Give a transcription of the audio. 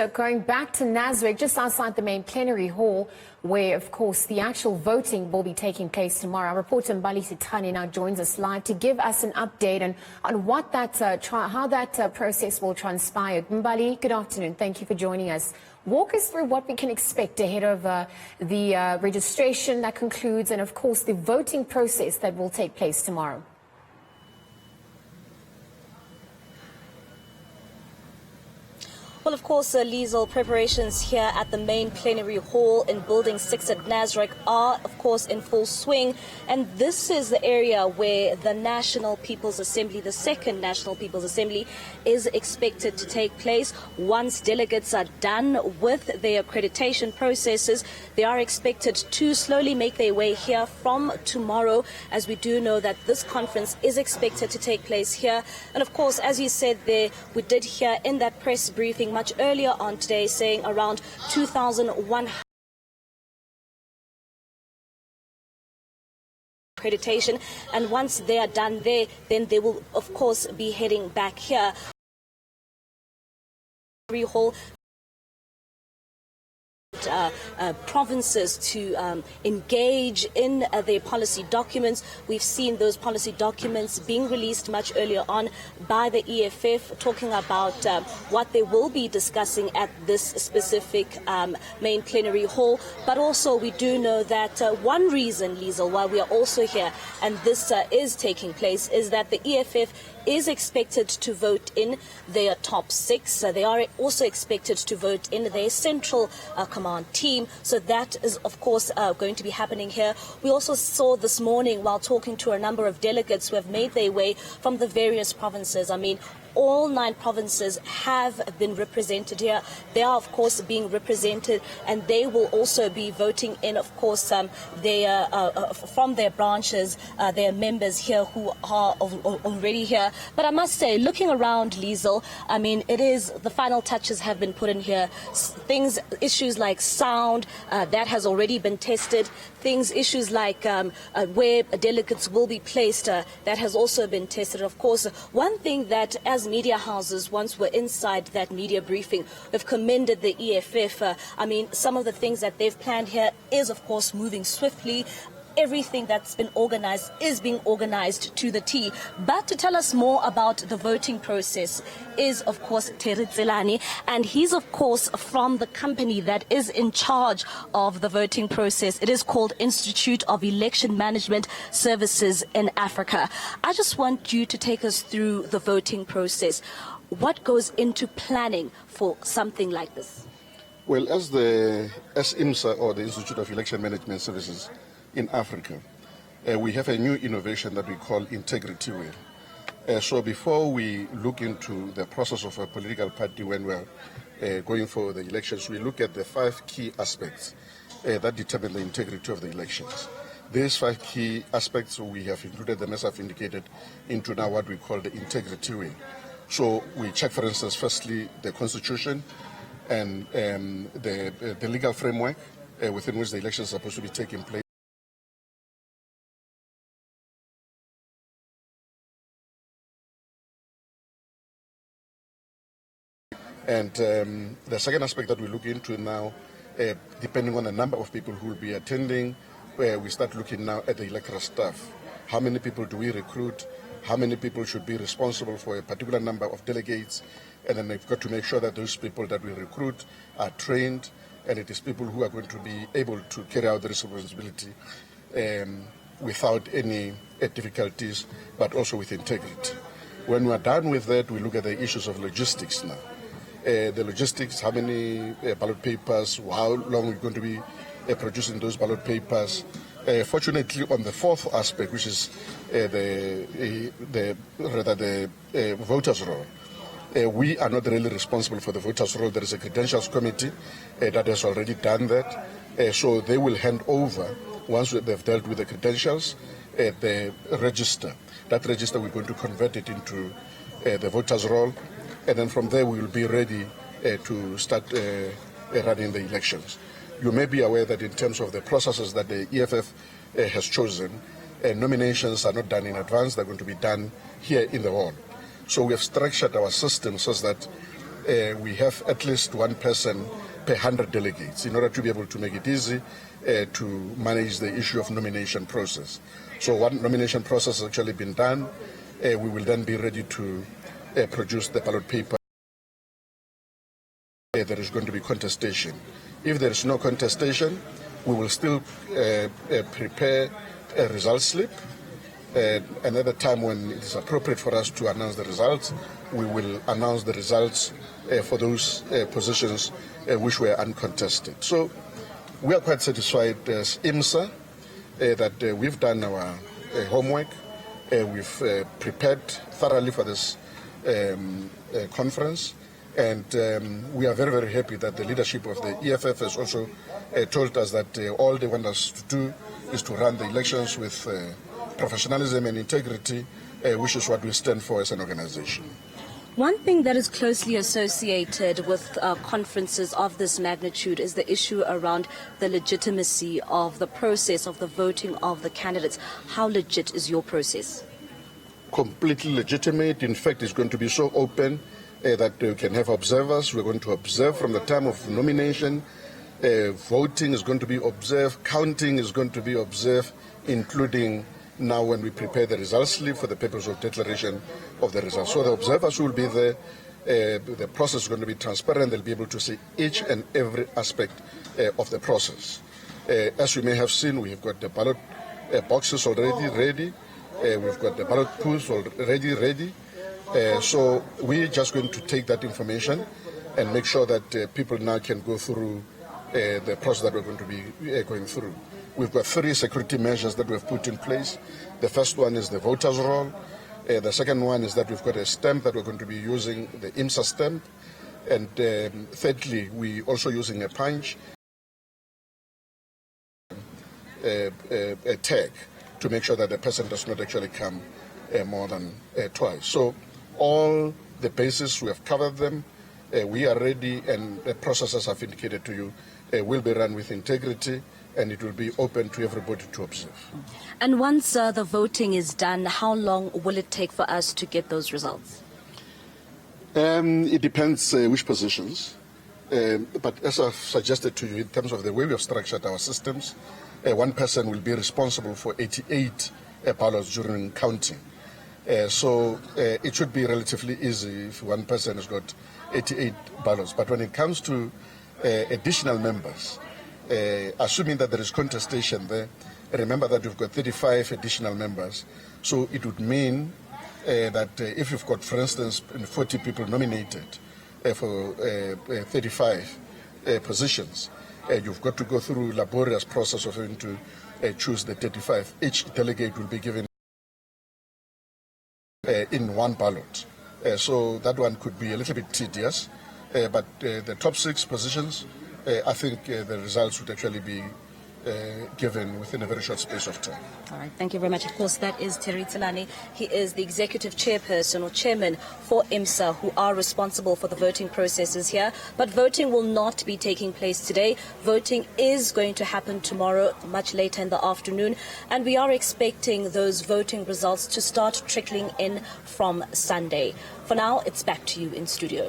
Going back to Nasrec, just outside the main plenary hall, where, of course, the actual voting will be taking place tomorrow. Our reporter Mbali Thethani now joins us live to give us an update on what that how that process will transpire. Mbali, good afternoon. Thank you for joining us. Walk us through what we can expect ahead of the registration that concludes and, of course, the voting process that will take place tomorrow. Well, of course, Liesl, preparations here at the main plenary hall in Building 6 at Nasrec are, of course, in full swing. And this is the area where the National People's Assembly, the second National People's Assembly, is expected to take place. Once delegates are done with their accreditation processes, they are expected to slowly make their way here from tomorrow, as we do know that this conference is expected to take place here. And, of course, as you said there, we did hear in that press briefing much earlier on today saying around 2,100 accreditation, and once they are done there, then they will of course be heading back here. Hall provinces to engage in their policy documents. We've seen those policy documents being released much earlier on by the EFF, talking about what they will be discussing at this specific main plenary hall. But also we do know that one reason, Liesl, why we are also here and this is taking place is that the EFF is expected to vote in their top six. They are also expected to vote in their central command team. So that is, of course, going to be happening here. We also saw this morning, while talking to a number of delegates who have made their way from the various provinces, I mean, all 9 provinces have been represented here. They are, of course, being represented, and they will also be voting in, of course, their from their branches, their members here who are already here. But I must say, looking around, Liesl, I mean, it is the final touches have been put in here. Issues like sound, that has already been tested. Issues like where delegates will be placed, that has also been tested. Of course, one thing that as media houses, once we're inside that media briefing, we've commended the EFF. I mean, some of the things that they've planned here is, of course, moving swiftly. Everything that's been organized is being organized to the T. But to tell us more about the voting process is, of course, Delegates, and he's, of course, from the company that is in charge of the voting process. It is called Institute of Election Management Services in Africa. I just want you to take us through the voting process. What goes into planning for something like this? Well, as IMSA, or the Institute of Election Management Services in Africa, we have a new innovation that we call integrity wheel. So before we look into the process of a political party when we're going for the elections, we look at the 5 key aspects that determine the integrity of the elections. These 5 key aspects, we have included them, as I've indicated, into now what we call the integrity wheel. So we check, for instance, firstly, the constitution and the legal framework within which the elections are supposed to be taking place. And the second aspect that we look into now, depending on the number of people who will be attending, we start looking now at the electoral staff. How many people do we recruit? How many people should be responsible for a particular number of delegates? And then we've got to make sure that those people that we recruit are trained, and it is people who are going to be able to carry out the responsibility without any difficulties, but also with integrity. When we are done with that, we look at the issues of logistics now. The logistics, how many ballot papers, how long we're going to be producing those ballot papers. Fortunately, on the 4th aspect, which is the voters' roll, we are not really responsible for the voters' roll. There is a credentials committee that has already done that. So they will hand over, once they've dealt with the credentials, the register. That register, we're going to convert it into the voters' roll. And then from there, we will be ready to start running the elections. You may be aware that in terms of the processes that the EFF has chosen, nominations are not done in advance. They're going to be done here in the hall. So we have structured our system such that we have at least one person per 100 delegates in order to be able to make it easy to manage the issue of nomination process. So one nomination process has actually been done. We will then be ready to produce the ballot paper. There is going to be contestation. If there is no contestation, we will still prepare a result slip. And at the time when it is appropriate for us to announce the results, we will announce the results for those positions which were uncontested. So we are quite satisfied as IMSA that we've done our homework. We've prepared thoroughly for this conference. And we are very, very happy that the leadership of the EFF has also told us that all they want us to do is to run the elections with professionalism and integrity, which is what we stand for as an organization. One thing that is closely associated with conferences of this magnitude is the issue around the legitimacy of the process of the voting of the candidates. How legit is your process? Completely legitimate. In fact, it's going to be so open that we can have observers. We're going to observe from the time of nomination. Voting is going to be observed. Counting is going to be observed, including now when we prepare the results slip for the purpose of declaration of the results. So the observers will be there. The process is going to be transparent. They'll be able to see each and every aspect of the process. As you may have seen, we have got the ballot boxes already ready. We've got the ballot pools already ready. So we're just going to take that information and make sure that people now can go through the process that we're going to be going through. We've got 3 security measures that we've put in place. The first one is the voters' roll. The second one is that we've got a stamp that we're going to be using, the IMSA stamp. And thirdly, we're also using a punch, a tag, to make sure that the person does not actually come more than twice. So all the bases, we have covered them. We are ready, and the processes I've indicated to you will be run with integrity, and it will be open to everybody to observe. And once the voting is done, how long will it take for us to get those results? It depends which positions. But as I've suggested to you, in terms of the way we have structured our systems, one person will be responsible for 88 ballots during counting. So it should be relatively easy if one person has got 88 ballots. But when it comes to additional members, assuming that there is contestation there, remember that we've got 35 additional members. So it would mean that if you've got, for instance, 40 people nominated for 35 positions, you've got to go through a laborious process of having to choose the 35. Each delegate will be given in one ballot. So that one could be a little bit tedious, but the top 6 positions, I think the results would actually be given within a very short space of time. All right, thank you very much. Of course, that is Mbali Thethani. He is the executive chairperson or chairman for IMSA, who are responsible for the voting processes here. But voting will not be taking place today. Voting is going to happen tomorrow, much later in the afternoon. And we are expecting those voting results to start trickling in from Sunday. For now, it's back to you in studio.